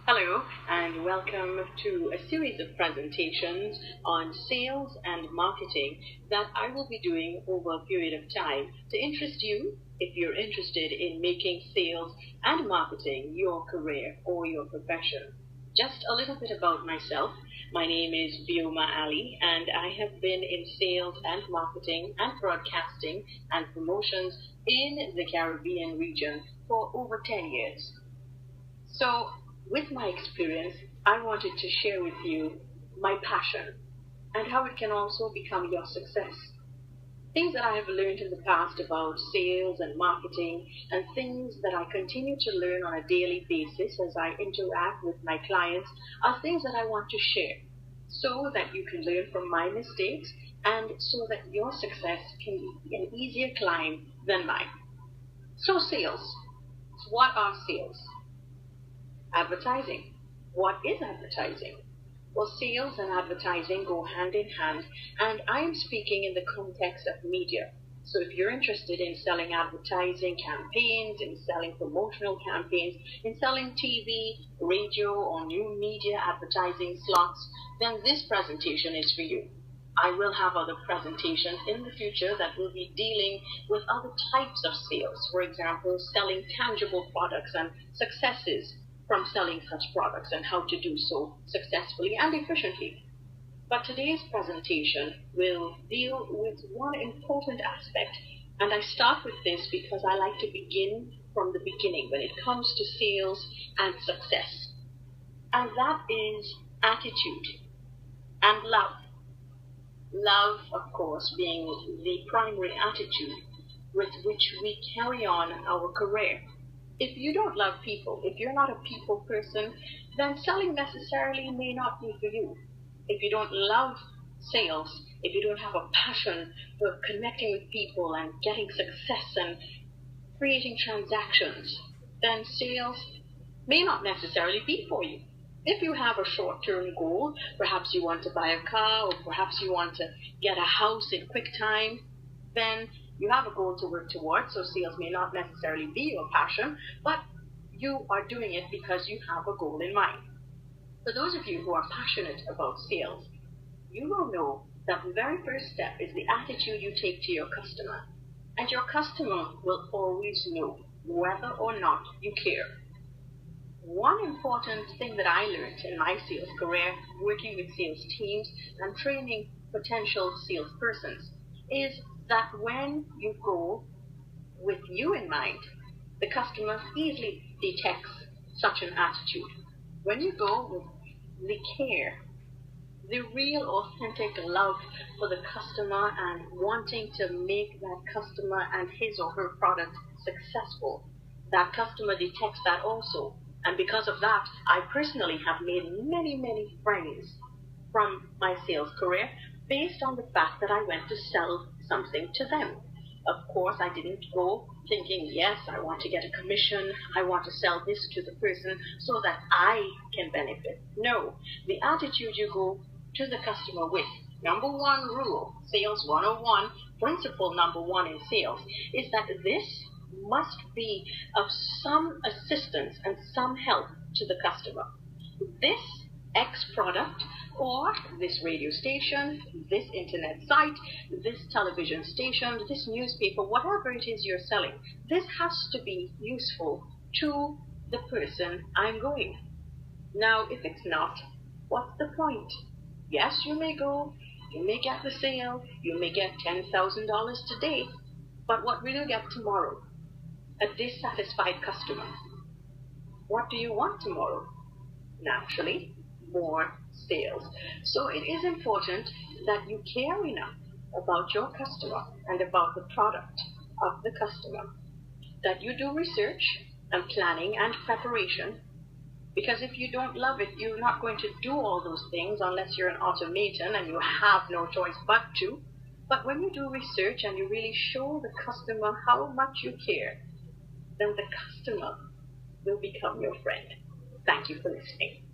Hello, and welcome to a series of presentations on sales and marketing that I will be doing over a period of time to interest you if you're interested in making sales and marketing your career or your profession. Just a little bit about myself. My name is Bioma Ali, and I have been in sales and marketing and broadcasting and promotions in the Caribbean region for over 10 years. So, with my experience, I wanted to share with you my passion and how it can also become your success. Things that I have learned in the past about sales and marketing, and things that I continue to learn on a daily basis as I interact with my clients, are things that I want to share so that you can learn from my mistakes and so that your success can be an easier climb than mine. So, sales. What are sales? Advertising. What is advertising? Well, sales and advertising go hand in hand, and I am speaking in the context of media. So if you're interested in selling advertising campaigns, in selling promotional campaigns, in selling TV, radio, or new media advertising slots, then this presentation is for you. I will have other presentations in the future that will be dealing with other types of sales. For example, selling tangible products and successes from selling such products and how to do so successfully and efficiently. But today's presentation will deal with one important aspect, and I start with this because I like to begin from the beginning when it comes to sales and success. And that is attitude and love. Love, of course, being the primary attitude with which we carry on our career. If you don't love people, if you're not a people person, then selling necessarily may not be for you. If you don't love sales, if you don't have a passion for connecting with people and getting success and creating transactions, then sales may not necessarily be for you. If you have a short-term goal, perhaps you want to buy a car or perhaps you want to get a house in quick time, then you have a goal to work towards, so sales may not necessarily be your passion, but you are doing it because you have a goal in mind. For those of you who are passionate about sales, you will know that the very first step is the attitude you take to your customer. And your customer will always know whether or not you care. One important thing that I learned in my sales career, working with sales teams and training potential salespersons, is that when you go with you in mind, the customer easily detects such an attitude. When you go with the care, the real authentic love for the customer and wanting to make that customer and his or her product successful, that customer detects that also. And because of that, I personally have made many friends from my sales career based on the fact that I went to sell something to them. Of course, I didn't go thinking, yes, I want to get a commission, I want to sell this to the person so that I can benefit. No, the attitude you go to the customer with. Number one rule, Sales 101, principle number one in sales, is that this must be of some assistance and some help to the customer. This X product or this radio station, this internet site, this television station, this newspaper, whatever it is you're selling, this has to be useful to the person I'm going. Now, if it's not, what's the point? Yes, you may go, you may get the sale, you may get $10,000 today, but what will you get tomorrow? A dissatisfied customer. What do you want tomorrow? Naturally, more sales. So it is important that you care enough about your customer and about the product of the customer, that you do research and planning and preparation, because if you don't love it, you're not going to do all those things unless you're an automaton and you have no choice but to. But when you do research and you really show the customer how much you care, then the customer will become your friend. Thank you for listening.